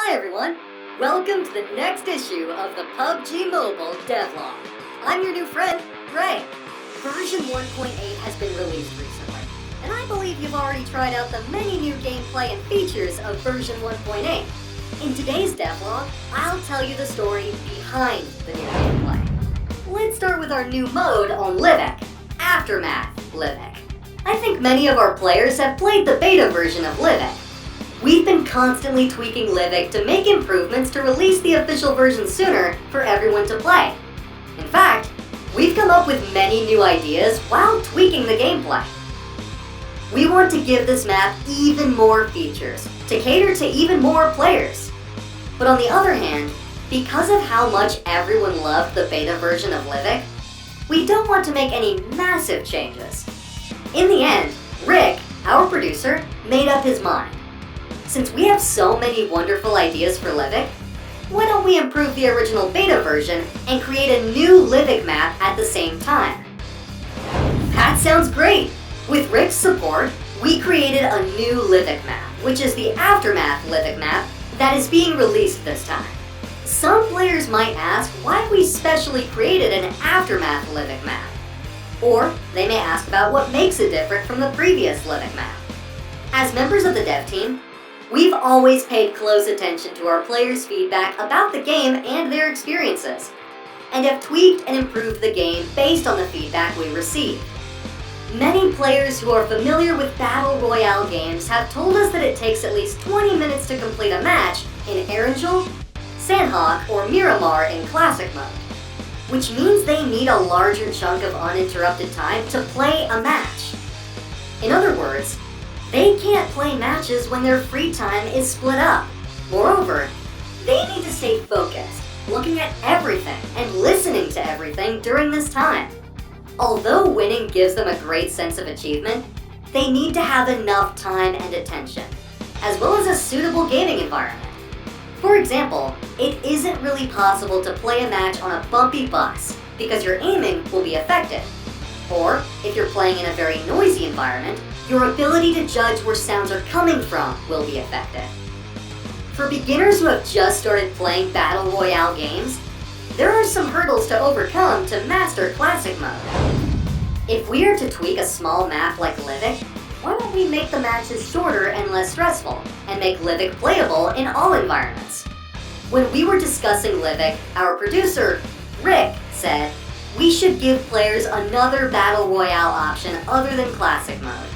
Hi everyone! Welcome to the next issue of the PUBG Mobile devlog. I'm your new friend, Ray. Version 1.8 has been released recently, and I believe you've already tried out the many new gameplay and features of version 1.8. In today's devlog, I'll tell you the story behind the new gameplay. Let's start with our new mode on Livic, Aftermath Livic. I think many of our players have played the beta version of Livic. We've been constantly tweaking Livic to make improvements to release the official version sooner for everyone to play. In fact, we've come up with many new ideas while tweaking the gameplay. We want to give this map even more features to cater to even more players. But on the other hand, because of how much everyone loved the beta version of Livic, we don't want to make any massive changes. In the end, Rick, our producer, made up his mind. Since we have so many wonderful ideas for Livic, why don't we improve the original beta version and create a new Livic map at the same time? That sounds great! With Rick's support, we created a new Livic map, which is the Aftermath Livic map that is being released this time. Some players might ask why we specially created an Aftermath Livic map. Or they may ask about what makes it different from the previous Livic map. As members of the dev team, we've always paid close attention to our players' feedback about the game and their experiences, and have tweaked and improved the game based on the feedback we received. Many players who are familiar with Battle Royale games have told us that it takes at least 20 minutes to complete a match in Erangel, Sandhawk, or Miramar in Classic mode, which means they need a larger chunk of uninterrupted time to play a match. In other words, they can't play matches when their free time is split up. Moreover, they need to stay focused, looking at everything and listening to everything during this time. Although winning gives them a great sense of achievement, they need to have enough time and attention, as well as a suitable gaming environment. For example, it isn't really possible to play a match on a bumpy bus because your aiming will be affected. Or, if you're playing in a very noisy environment, your ability to judge where sounds are coming from will be affected. For beginners who have just started playing Battle Royale games, there are some hurdles to overcome to master Classic mode. If we are to tweak a small map like Livic, why don't we make the matches shorter and less stressful, and make Livic playable in all environments? When we were discussing Livic, our producer, Rick, said, we should give players another Battle Royale option other than Classic mode.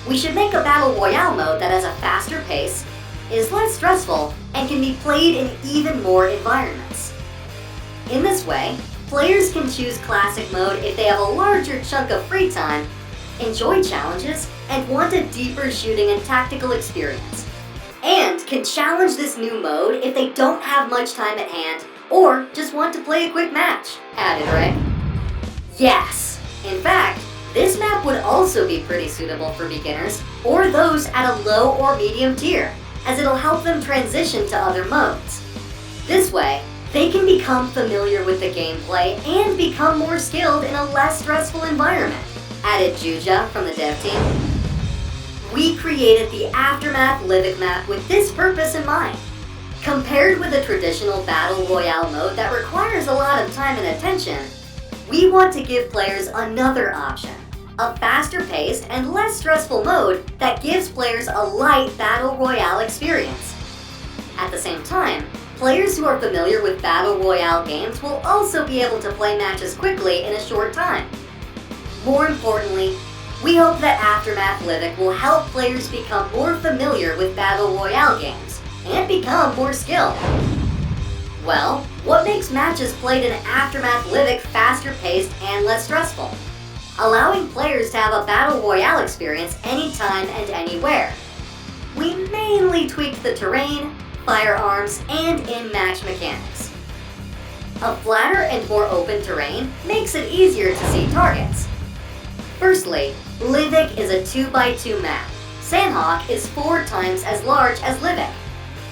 We should make a Battle Royale mode that has a faster pace, is less stressful, and can be played in even more environments. In this way, players can choose Classic mode if they have a larger chunk of free time, enjoy challenges, and want a deeper shooting and tactical experience. And can challenge this new mode if they don't have much time at hand or just want to play a quick match, added Rick. Yes! In fact, this map would also be pretty suitable for beginners or those at a low or medium tier, as it'll help them transition to other modes. This way, they can become familiar with the gameplay and become more skilled in a less stressful environment, added Juja from the dev team. We created the Aftermath Livic map with this purpose in mind. Compared with a traditional Battle Royale mode that requires a lot of time and attention, we want to give players another option, a faster-paced and less stressful mode that gives players a light Battle Royale experience. At the same time, players who are familiar with Battle Royale games will also be able to play matches quickly in a short time. More importantly, we hope that Aftermath Livic will help players become more familiar with Battle Royale games and become more skilled. Well, what makes matches played in Aftermath Livic faster-paced and less stressful? Allowing players to have a Battle Royale experience anytime and anywhere. We mainly tweaked the terrain, firearms, and in-match mechanics. A flatter and more open terrain makes it easier to see targets. Firstly, Livic is a 2x2 map. Sandhawk is 4 times as large as Livic,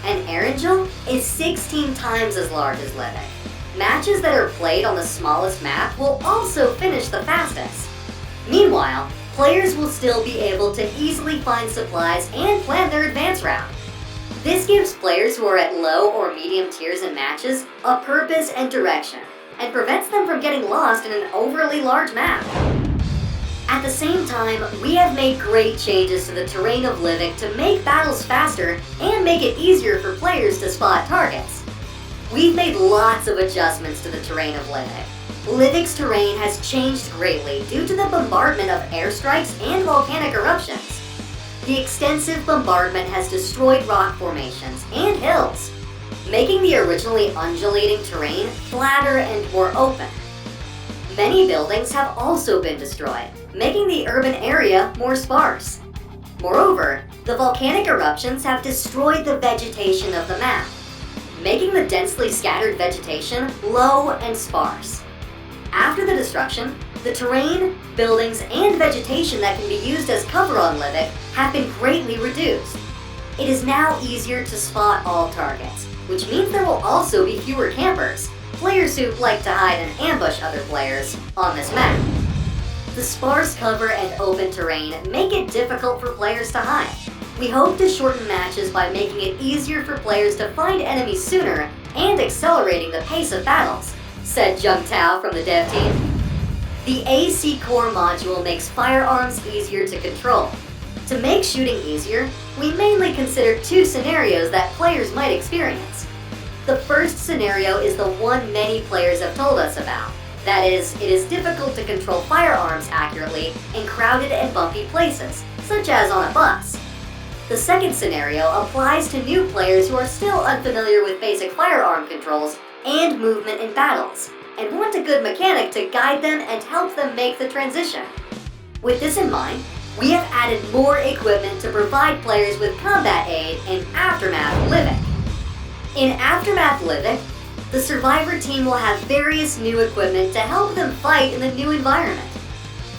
and Erangel is 16 times as large as Livic. Matches that are played on the smallest map will also finish the fastest. Meanwhile, players will still be able to easily find supplies and plan their advance route. This gives players who are at low or medium tiers in matches a purpose and direction, and prevents them from getting lost in an overly large map. At the same time, we have made great changes to the terrain of Livic to make battles faster and make it easier for players to spot targets. We've made lots of adjustments to the terrain of Livic. Livic's terrain has changed greatly due to the bombardment of airstrikes and volcanic eruptions. The extensive bombardment has destroyed rock formations and hills, making the originally undulating terrain flatter and more open. Many buildings have also been destroyed, making the urban area more sparse. Moreover, the volcanic eruptions have destroyed the vegetation of the map, making the densely scattered vegetation low and sparse. After the destruction, the terrain, buildings, and vegetation that can be used as cover on Livic have been greatly reduced. It is now easier to spot all targets, which means there will also be fewer campers, players who like to hide and ambush other players, on this map. The sparse cover and open terrain make it difficult for players to hide. We hope to shorten matches by making it easier for players to find enemies sooner and accelerating the pace of battles, said Jung Tao from the dev team. The AC Core module makes firearms easier to control. To make shooting easier, we mainly consider two scenarios that players might experience. The first scenario is the one many players have told us about. That is, it is difficult to control firearms accurately in crowded and bumpy places, such as on a bus. The second scenario applies to new players who are still unfamiliar with basic firearm controls and movement in battles, and want a good mechanic to guide them and help them make the transition. With this in mind, we have added more equipment to provide players with combat aid in Aftermath Livic. In Aftermath Livic, the Survivor team will have various new equipment to help them fight in the new environment.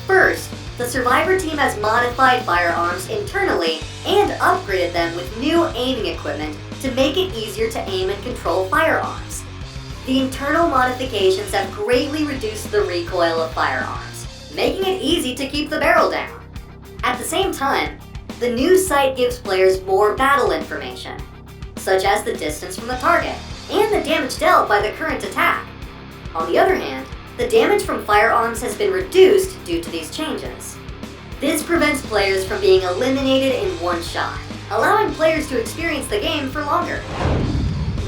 First, the Survivor team has modified firearms internally and upgraded them with new aiming equipment to make it easier to aim and control firearms. The internal modifications have greatly reduced the recoil of firearms, making it easy to keep the barrel down. At the same time, the new sight gives players more battle information, such as the distance from the target and the damage dealt by the current attack. On the other hand, the damage from firearms has been reduced due to these changes. This prevents players from being eliminated in one shot, allowing players to experience the game for longer.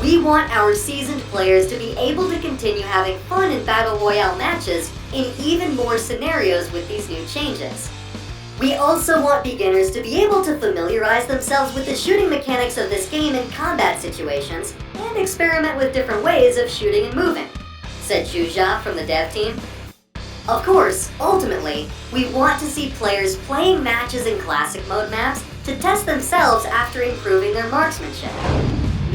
We want our seasoned players to be able to continue having fun in Battle Royale matches in even more scenarios with these new changes. We also want beginners to be able to familiarize themselves with the shooting mechanics of this game in combat situations and experiment with different ways of shooting and moving, said Zhuja from the dev team. Of course, ultimately, we want to see players playing matches in classic mode maps to test themselves after improving their marksmanship.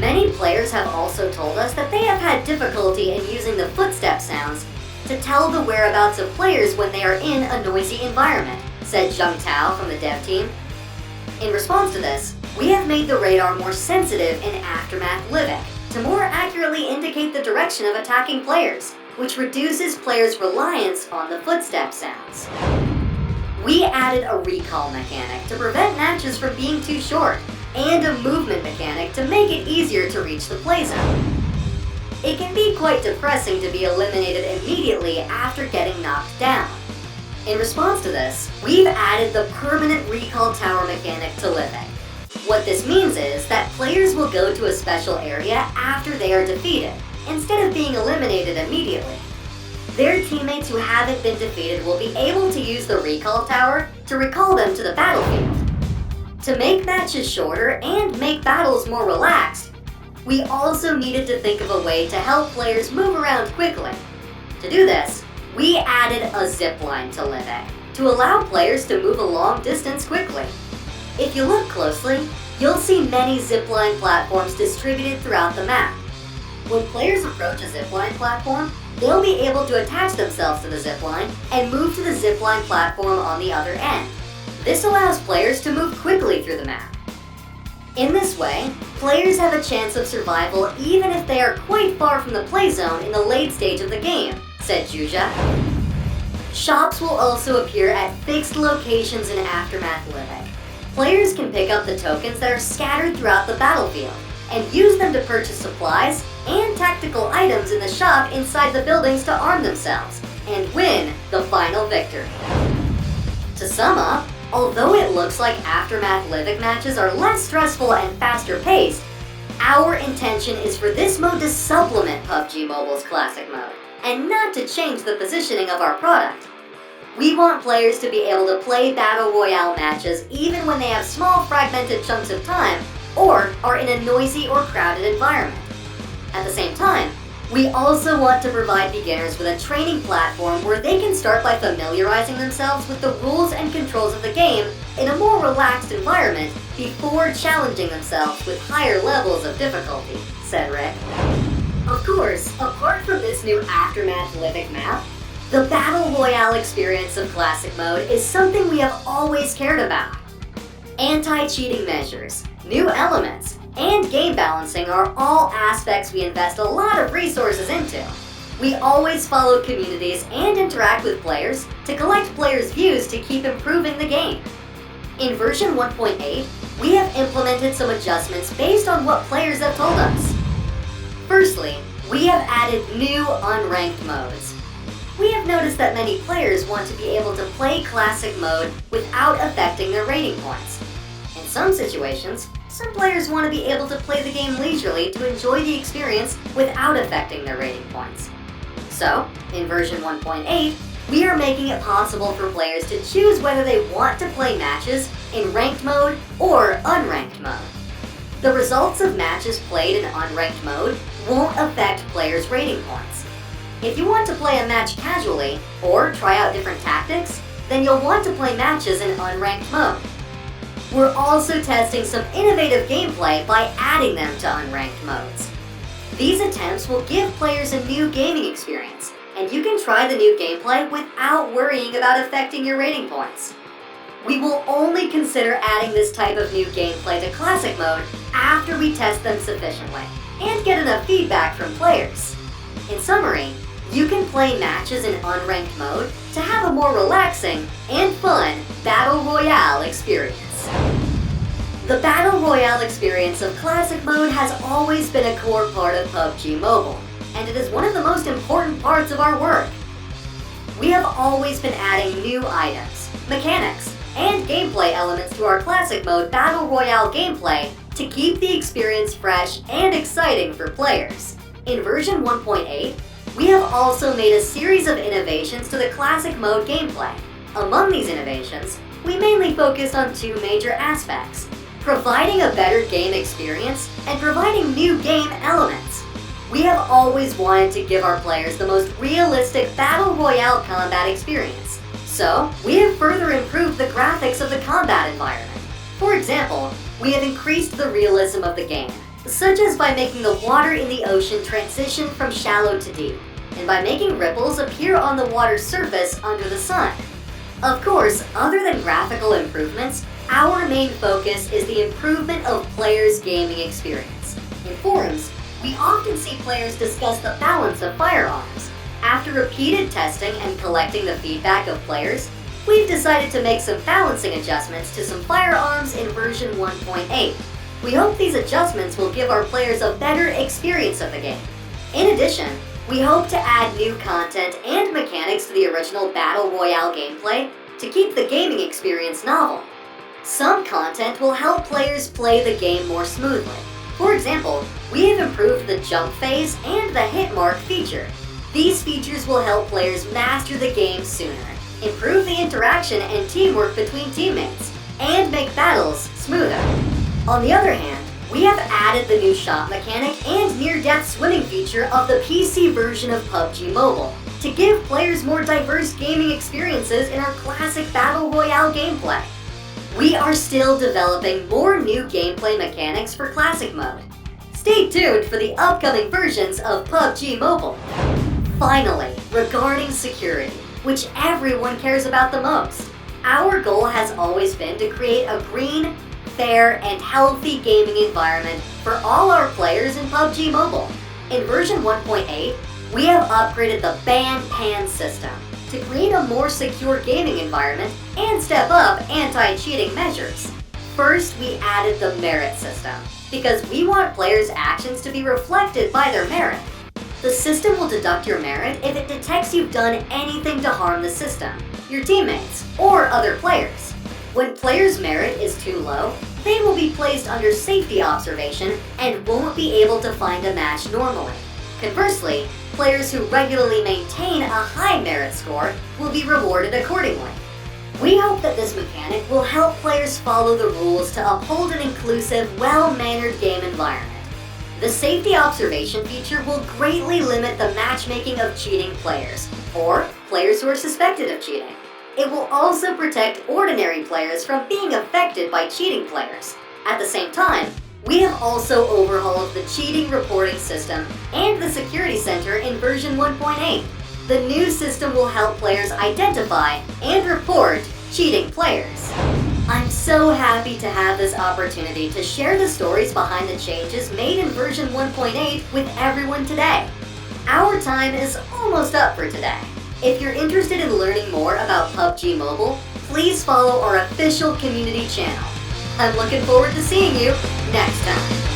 Many players have also told us that they have had difficulty in using the footstep sounds to tell the whereabouts of players when they are in a noisy environment, said Jung Tao from the dev team. In response to this, we have made the radar more sensitive in Aftermath Livic to more accurately indicate the direction of attacking players, which reduces players' reliance on the footstep sounds. We added a recall mechanic to prevent matches from being too short, and a movement mechanic to make it easier to reach the play zone. It can be quite depressing to be eliminated immediately after getting knocked down. In response to this, we've added the permanent recall tower mechanic to Livic. What this means is that players will go to a special area after they are defeated, instead of being eliminated immediately. Their teammates who haven't been defeated will be able to use the recall tower to recall them to the battlefield. To make matches shorter and make battles more relaxed, we also needed to think of a way to help players move around quickly. To do this, we added a zipline to Livic to allow players to move a long distance quickly. If you look closely, you'll see many zipline platforms distributed throughout the map. When players approach a zipline platform, they'll be able to attach themselves to the zipline and move to the zipline platform on the other end. This allows players to move quickly through the map. In this way, players have a chance of survival even if they are quite far from the play zone in the late stage of the game, said Zhuja. Shops will also appear at fixed locations in Aftermath Livic. Players can pick up the tokens that are scattered throughout the battlefield and use them to purchase supplies and tactical items in the shop inside the buildings to arm themselves and win the final victory. To sum up, although it looks like Aftermath Livic matches are less stressful and faster paced, our intention is for this mode to supplement PUBG Mobile's classic mode, and not to change the positioning of our product. We want players to be able to play Battle Royale matches even when they have small fragmented chunks of time or are in a noisy or crowded environment. At the same time, we also want to provide beginners with a training platform where they can start by familiarizing themselves with the rules and controls of the game in a more relaxed environment before challenging themselves with higher levels of difficulty, said Rick. Of course, apart from this new Aftermath Livic map, the Battle Royale experience of Classic Mode is something we have always cared about. Anti-cheating measures, new elements, and game balancing are all aspects we invest a lot of resources into. We always follow communities and interact with players to collect players' views to keep improving the game. In version 1.8, we have implemented some adjustments based on what players have told us. Firstly, we have added new Unranked Modes. We have noticed that many players want to be able to play Classic Mode without affecting their rating points. In some situations, some players want to be able to play the game leisurely to enjoy the experience without affecting their rating points. So, in version 1.8, we are making it possible for players to choose whether they want to play matches in Ranked Mode or Unranked Mode. The results of matches played in Unranked Mode won't affect players' rating points. If you want to play a match casually or try out different tactics, then you'll want to play matches in Unranked Mode. We're also testing some innovative gameplay by adding them to Unranked Modes. These attempts will give players a new gaming experience, and you can try the new gameplay without worrying about affecting your rating points. We will only consider adding this type of new gameplay to Classic Mode after we test them sufficiently and get enough feedback from players. In summary, you can play matches in Unranked Mode to have a more relaxing and fun Battle Royale experience. The Battle Royale experience of Classic Mode has always been a core part of PUBG Mobile, and it is one of the most important parts of our work. We have always been adding new items, mechanics, and gameplay elements to our Classic Mode Battle Royale gameplay to keep the experience fresh and exciting for players. In version 1.8, we have also made a series of innovations to the Classic Mode gameplay. Among these innovations, we mainly focused on two major aspects: providing a better game experience and providing new game elements. We have always wanted to give our players the most realistic Battle Royale combat experience, so we have further improved the graphics of the combat environment. For example, we have increased the realism of the game, such as by making the water in the ocean transition from shallow to deep, and by making ripples appear on the water's surface under the sun. Of course, other than graphical improvements, our main focus is the improvement of players' gaming experience. In forums, we often see players discuss the balance of firearms. After repeated testing and collecting the feedback of players, we've decided to make some balancing adjustments to some firearms in version 1.8. We hope these adjustments will give our players a better experience of the game. In addition, we hope to add new content and mechanics to the original Battle Royale gameplay to keep the gaming experience novel. Some content will help players play the game more smoothly. For example, we have improved the jump phase and the hit mark feature. These features will help players master the game sooner, improve the interaction and teamwork between teammates, and make battles smoother. On the other hand, we have added the new shot mechanic and near-death swimming feature of the PC version of PUBG Mobile to give players more diverse gaming experiences in our classic Battle Royale gameplay. We are still developing more new gameplay mechanics for Classic Mode. Stay tuned for the upcoming versions of PUBG Mobile. Finally, regarding security, which everyone cares about the most, our goal has always been to create a green, fair, and healthy gaming environment for all our players in PUBG Mobile. In version 1.8, we have upgraded the ban-pan system to create a more secure gaming environment and step up anti-cheating measures. First, we added the merit system, because we want players' actions to be reflected by their merit. The system will deduct your merit if it detects you've done anything to harm the system, your teammates, or other players. When players' merit is too low, they will be placed under safety observation and won't be able to find a match normally. Conversely, players who regularly maintain a high merit score will be rewarded accordingly. We hope that this mechanic will help players follow the rules to uphold an inclusive, well-mannered game environment. The safety observation feature will greatly limit the matchmaking of cheating players, or players who are suspected of cheating. It will also protect ordinary players from being affected by cheating players. At the same time, we have also overhauled the cheating reporting system and the security center in version 1.8. The new system will help players identify and report cheating players. I'm so happy to have this opportunity to share the stories behind the changes made in version 1.8 with everyone today. Our time is almost up for today. If you're interested in learning more about PUBG Mobile, please follow our official community channel. I'm looking forward to seeing you next time.